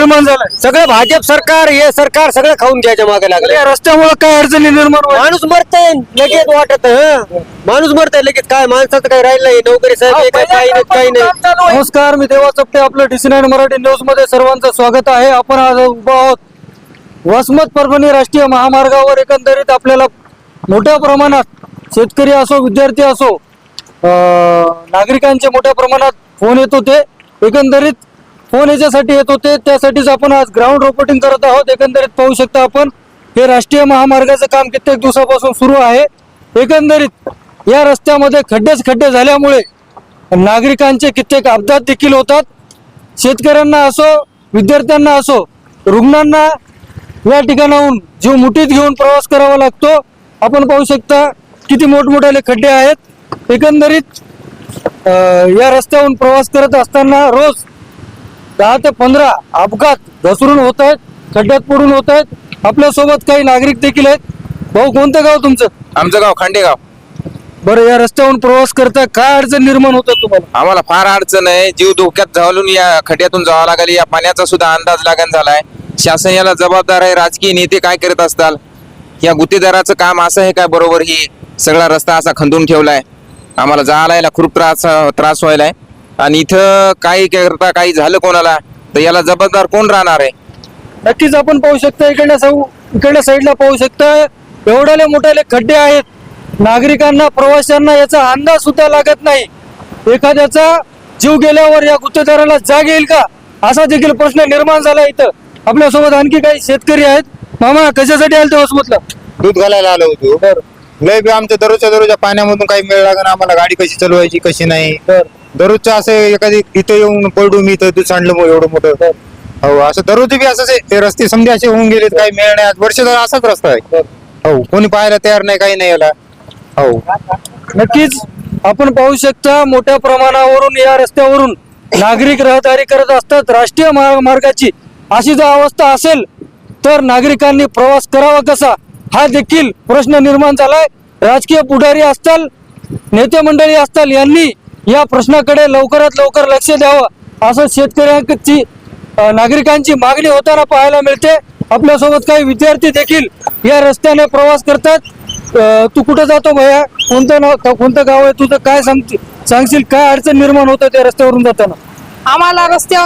निर्माण झालाय? सगळं भाजप सरकार हे सरकार सगळं खाऊन घ्यायच्या मागे लागले. या रस्त्यामुळे काय अडचणी निर्माण होईल? माणूस मरतय लगेच वाटत माणूस मरतय लगेच. काय माणसाचं काही राहिलं नाही. नोकरी साहेब काही नाही काही नाही. नमस्कार, मी देवा चपटे. आपलं DC9 मराठी न्यूज मध्ये सर्वांचं स्वागत आहे. आपण आज उभा आहोत वसमत परभणी राष्ट्रीय महामार्गावर. एकंदरीत आपल्याला मोठ्या प्रमाणात शेतकरी असो, विद्यार्थी असो, नागरिकांचे मोठ्या प्रमाणात फोन येत होते. एकंदरीत फोन याच्यासाठी येत होते, त्यासाठीच आपण आज ग्राउंड रिपोर्टिंग करत आहोत. एकंदरीत पाहू शकता आपण, हे राष्ट्रीय महामार्गाचं काम कित्येक दिवसापासून सुरू आहे. एकंदरीत या रस्त्यामध्ये खड्डे झाल्यामुळे नागरिकांचे कित्येक अपघात देखील होतात. शेतकऱ्यांना असो, विद्यार्थ्यांना असो, रुग्णांना या ठिकाणाहून जीव मुठीत घेऊन प्रवास करावा लागतो. आपण पाहू शकता किती मोठमोठाले खड्डे आहेत. एकंदरीत या रस्त्यावरून प्रवास करत असताना रोज 10 ते 15 अपघात घसरून होत आहेत, खड्ड्यात पडून होत आहेत. आपल्यासोबत काही नागरिक देखील आहेत. भाऊ, कोणतं गाव तुमचं? आमचं गाव खांडेगाव. बरं, या रस्त्यावरून प्रवास करता काय अडचण निर्माण होतात तुम्हाला? आम्हाला फार अडचण आहे. जीव धोक्यात घालून या खड्ड्यातून जावं लागेल. या पाण्याचा सुद्धा अंदाज लागण झालाय. शासन याला जबाबदार आहे. राजकीय नेते काय करत असतात? या गुत्तेदाराचं काम असं आहे काय? बरोबर ही सगळा रस्ता असा खंदून ठेवलाय. आम्हाला जायला खूप त्रास व्हायलाय. आणि इथं काही करता काही झालं कोणाला तर याला जबाबदार कोण राहणार आहे? नक्कीच आपण पाहू शकता, इकडल्या साईडला पाहू शकता, एवढ्याले मोठ्याले खड्डे आहेत. नागरिकांना, प्रवाशांना याचा अंदाज सुद्धा लागत नाही. एखाद्याचा जीव गेल्यावर या गुत्तेदाराला जाग येईल का, असा देखील प्रश्न निर्माण झाला. इथं आपल्यासोबत आणखी काही शेतकरी आहेत. मामा, कशासाठी आले ते वसमतला? दूध घालायला आलो होतो. लय बी आमच्या दररोजच्या पाण्यामधून काही मिळ लागणार आम्हाला. गाडी कशी चालवायची कशी नाही. दररोजचं असं एखादी इथं येऊन पडू मी इथं दूध सांडलं एवढं मोठं. हो, असं दररोज बी असंच आहे. ते रस्ते समजे असे होऊन गेलेत, काही मिळ नाही. आज वर्ष असाच रस्ता आहे. हो, कोणी पाहायला तयार नाही, काही नाही याला. हो, नक्कीच आपण पाहू शकता, मोठ्या प्रमाणावरून या रस्त्यावरून नागरिक रहदारी करत असतात. राष्ट्रीय महामार्गाची अशी जर अवस्था असेल तर नागरिकांनी प्रवास करावा कसा, हा देखील प्रश्न निर्माण झालाय. राजकीय पुढारी असतील, नेते मंडळी असतील, यांनी या प्रश्नाकडे लवकरात लवकर लक्ष द्यावं, असं शेतकऱ्यांची, नागरिकांची मागणी होताना पाहायला मिळते. आपल्यासोबत काही विद्यार्थी देखील या रस्त्याने प्रवास करतात. तू कुठं जातो भैया? कोणतं गाव आहे तुझं? काय सांगशील, काय अडचण निर्माण होतं त्या रस्त्यावरून जाताना? आम्हाला रस्त्यावर